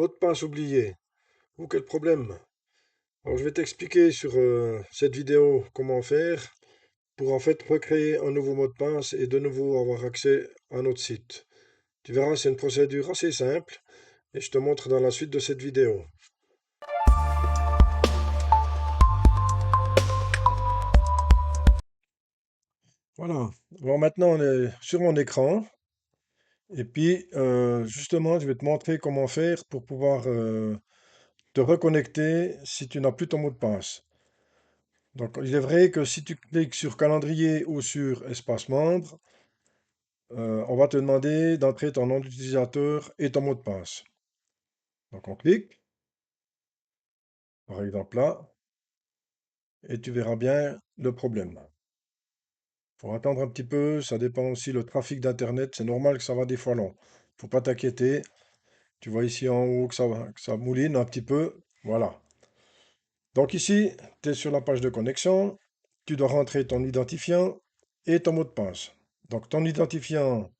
Mot de passe oublié. Ou quel problème? Alors je vais t'expliquer sur cette vidéo comment faire pour en fait recréer un nouveau mot de passe et de nouveau avoir accès à notre site. Tu verras, c'est une procédure assez simple et je te montre dans la suite de cette vidéo. Voilà. Alors maintenant on est sur mon écran et puis justement je vais te montrer comment faire pour pouvoir te reconnecter si tu n'as plus ton mot de passe. Donc, il est vrai que si tu cliques sur calendrier ou sur espace membre, on va te demander d'entrer ton nom d'utilisateur et ton mot de passe. Donc, on clique, par exemple là, et tu verras bien le problème. Il faut attendre un petit peu, ça dépend aussi le trafic d'Internet. C'est normal que ça va des fois long. Faut pas t'inquiéter. Tu vois ici en haut que ça mouline un petit peu. Voilà. Donc ici, tu es sur la page de connexion. Tu dois rentrer ton identifiant et ton mot de passe. Donc ton identifiant,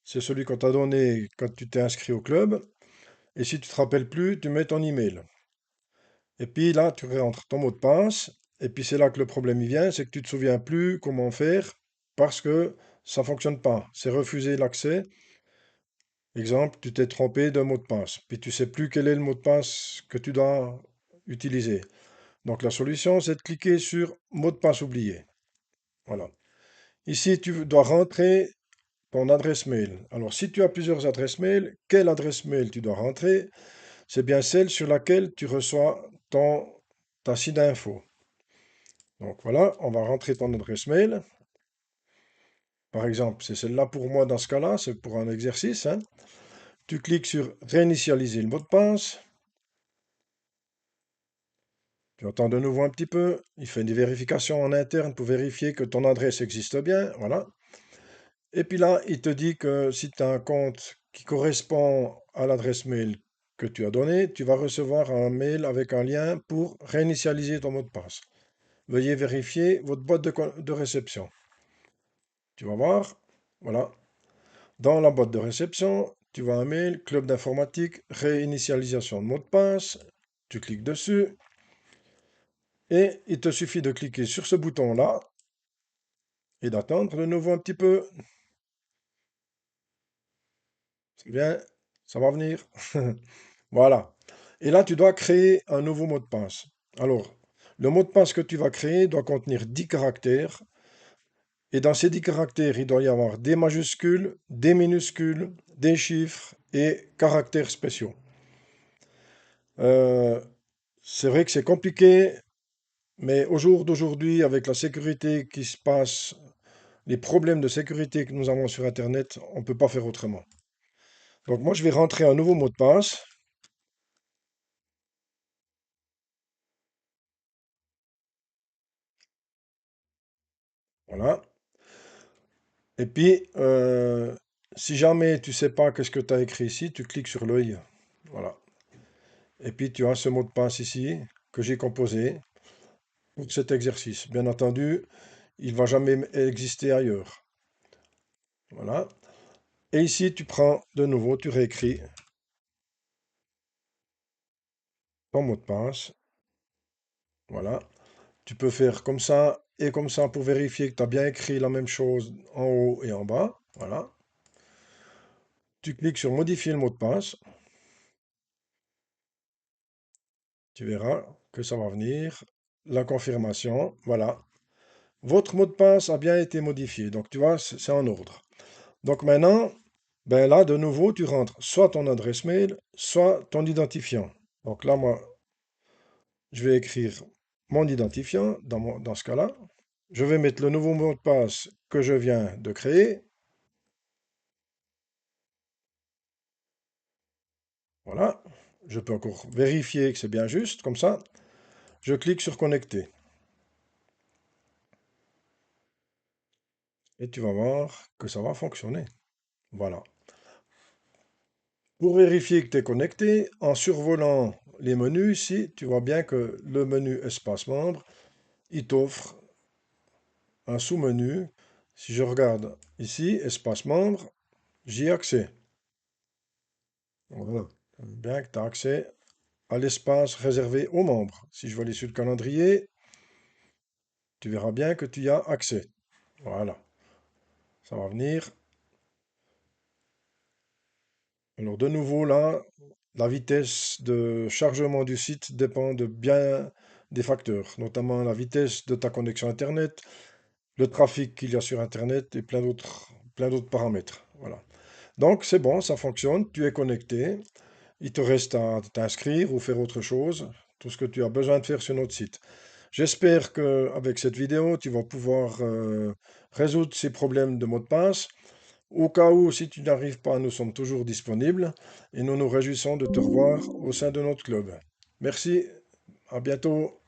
c'est celui qu'on t'a donné quand tu t'es inscrit au club. Et si tu te rappelles plus, tu mets ton email. Et puis là, tu rentres ton mot de passe. Et puis c'est là que le problème y vient, c'est que tu te souviens plus comment faire parce que ça fonctionne pas. C'est refuser l'accès. Exemple, tu t'es trompé de mot de passe. Puis tu sais plus quel est le mot de passe que tu dois utiliser. Donc la solution, c'est de cliquer sur mot de passe oublié. Voilà. Ici, tu dois rentrer ton adresse mail. Alors, si tu as plusieurs adresses mail, quelle adresse mail tu dois rentrer? C'est bien celle sur laquelle tu reçois ta site d'info. Donc voilà, on va rentrer ton adresse mail. Par exemple, c'est celle-là pour moi dans ce cas-là, c'est pour un exercice, hein. Tu cliques sur réinitialiser le mot de passe. Tu attends de nouveau un petit peu. Il fait une vérification en interne pour vérifier que ton adresse existe bien. Voilà. Et puis là, il te dit que si tu as un compte qui correspond à l'adresse mail que tu as donnée, tu vas recevoir un mail avec un lien pour réinitialiser ton mot de passe. Veuillez vérifier votre boîte de réception. Tu vas voir, voilà. Dans la boîte de réception, tu vois un mail, club d'informatique, réinitialisation de mot de passe. Tu cliques dessus et il te suffit de cliquer sur ce bouton-là et d'attendre de nouveau un petit peu. C'est bien, ça va venir. Voilà. Et là, tu dois créer un nouveau mot de passe. Alors, le mot de passe que tu vas créer doit contenir 10 caractères. Et dans ces 10 caractères, il doit y avoir des majuscules, des minuscules, des chiffres et caractères spéciaux. Euh, c'est vrai que c'est compliqué, mais au jour d'aujourd'hui, avec la sécurité qui se passe, les problèmes de sécurité que nous avons sur Internet, on ne peut pas faire autrement. Donc moi, je vais rentrer un nouveau mot de passe. Voilà. Et puis, si jamais tu sais pas qu'est-ce que tu as écrit ici, tu cliques sur l'œil. Voilà. Et puis, tu as ce mot de passe ici que j'ai composé pour cet exercice. Bien entendu, il ne va jamais exister ailleurs. Voilà. Et ici, tu prends de nouveau, tu réécris ton mot de passe. Voilà. Tu peux faire comme ça et comme ça pour vérifier que tu as bien écrit la même chose en haut et en bas. Voilà. Tu cliques sur modifier le mot de passe. Tu verras que ça va venir. La confirmation. Voilà. Votre mot de passe a bien été modifié. Donc, tu vois, c'est en ordre. Donc, maintenant, ben là, de nouveau, tu rentres soit ton adresse mail, soit ton identifiant. Donc là, moi, je vais écrire mon identifiant dans ce cas-là. Je vais mettre le nouveau mot de passe que je viens de créer. Voilà. Je peux encore vérifier que c'est bien juste, comme ça. Je clique sur connecter. Et tu vas voir que ça va fonctionner. Voilà. Pour vérifier que tu es connecté, en survolant les menus ici, tu vois bien que le menu espace membre, il t'offre un sous-menu. Si je regarde ici, espace membre, j'y ai accès. Voilà. bien que tu as accès à l'espace réservé aux membres. Si je vais aller sur le calendrier, tu verras bien que tu y as accès. Voilà, ça va venir. Alors de nouveau là, la vitesse de chargement du site dépend de bien des facteurs, notamment la vitesse de ta connexion Internet, le trafic qu'il y a sur Internet et plein d'autres paramètres. Voilà. Donc c'est bon, ça fonctionne, tu es connecté. Il te reste à t'inscrire ou faire autre chose, tout ce que tu as besoin de faire sur notre site. J'espère qu'avec cette vidéo, tu vas pouvoir résoudre ces problèmes de mot de passe. Au cas où, si tu n'arrives pas, nous sommes toujours disponibles et nous nous réjouissons de te revoir au sein de notre club. Merci, à bientôt.